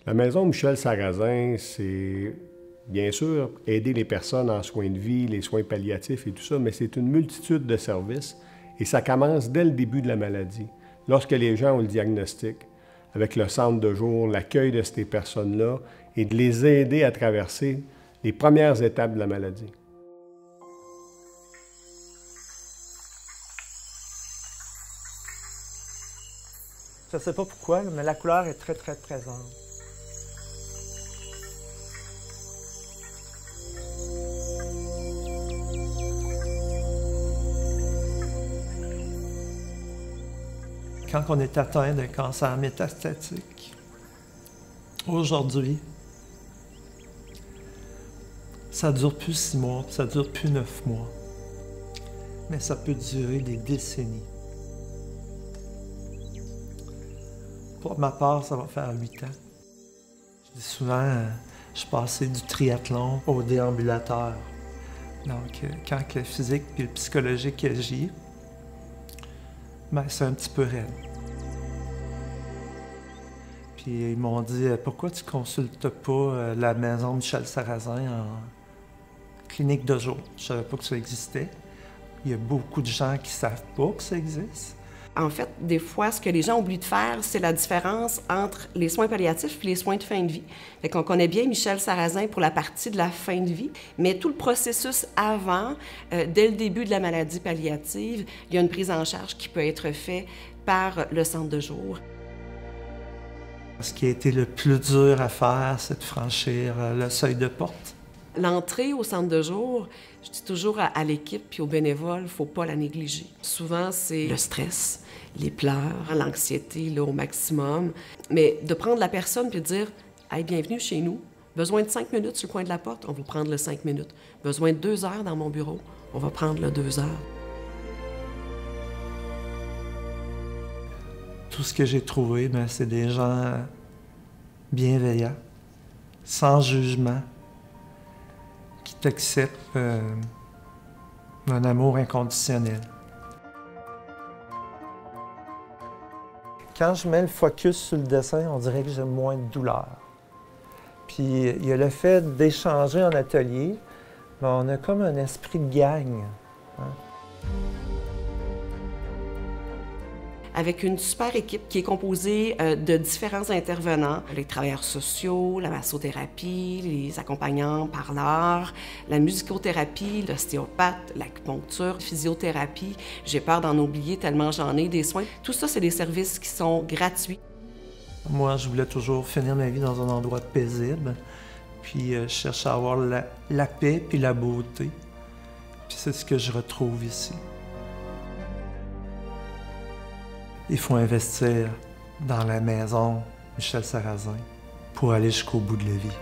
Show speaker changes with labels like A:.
A: La maison Michel Sarrazin, c'est bien sûr aider les personnes en soins de vie, les soins palliatifs et tout ça, mais c'est une multitude de services et ça commence dès le début de la maladie. Lorsque les gens ont le diagnostic, avec le centre de jour, l'accueil de ces personnes-là et de les aider à traverser les premières étapes de la maladie.
B: Je ne sais pas pourquoi, mais la couleur est très, très présente. Quand on est atteint d'un cancer métastatique, aujourd'hui, ça ne dure plus 6 mois, ça ne dure plus 9 mois, mais ça peut durer des décennies. Pour ma part, ça va faire 8 ans. Je dis souvent, je passais du triathlon au déambulateur. Donc, quand le physique et le psychologique agit, ben, c'est un petit peu raide. Puis ils m'ont dit, pourquoi tu ne consultes pas la maison Michel Sarrazin en clinique de jour? Je ne savais pas que ça existait. Il y a beaucoup de gens qui ne savent pas que ça existe.
C: En fait, des fois, ce que les gens oublient de faire, c'est la différence entre les soins palliatifs et les soins de fin de vie. Fait qu'on connaît bien Michel Sarrazin pour la partie de la fin de vie, mais tout le processus avant, dès le début de la maladie palliative, il y a une prise en charge qui peut être faite par le centre de jour.
B: Ce qui a été le plus dur à faire, c'est de franchir le seuil de porte.
C: L'entrée au centre de jour, je dis toujours à l'équipe puis aux bénévoles, il ne faut pas la négliger. Souvent, c'est le stress, les pleurs, l'anxiété là, au maximum. Mais de prendre la personne puis de dire « Hey, bienvenue chez nous. Besoin de 5 minutes sur le coin de la porte, on va prendre le 5 minutes. Besoin de 2 heures dans mon bureau, on va prendre le 2 heures. »
B: Tout ce que j'ai trouvé, ben, c'est des gens bienveillants, sans jugement, qui t'acceptent un amour inconditionnel. Quand je mets le focus sur le dessin, on dirait que j'ai moins de douleur. Puis il y a le fait d'échanger en atelier, ben, on a comme un esprit de gang. Hein?
C: Avec une super équipe qui est composée de différents intervenants, les travailleurs sociaux, la massothérapie, les accompagnants parleurs, la musicothérapie, l'ostéopathe, l'acupuncture, la physiothérapie. J'ai peur d'en oublier tellement j'en ai des soins. Tout ça, c'est des services qui sont gratuits.
B: Moi, je voulais toujours finir ma vie dans un endroit paisible, puis je cherche à avoir la paix puis la beauté. Puis c'est ce que je retrouve ici. Il faut investir dans la maison Michel Sarrazin pour aller jusqu'au bout de la vie.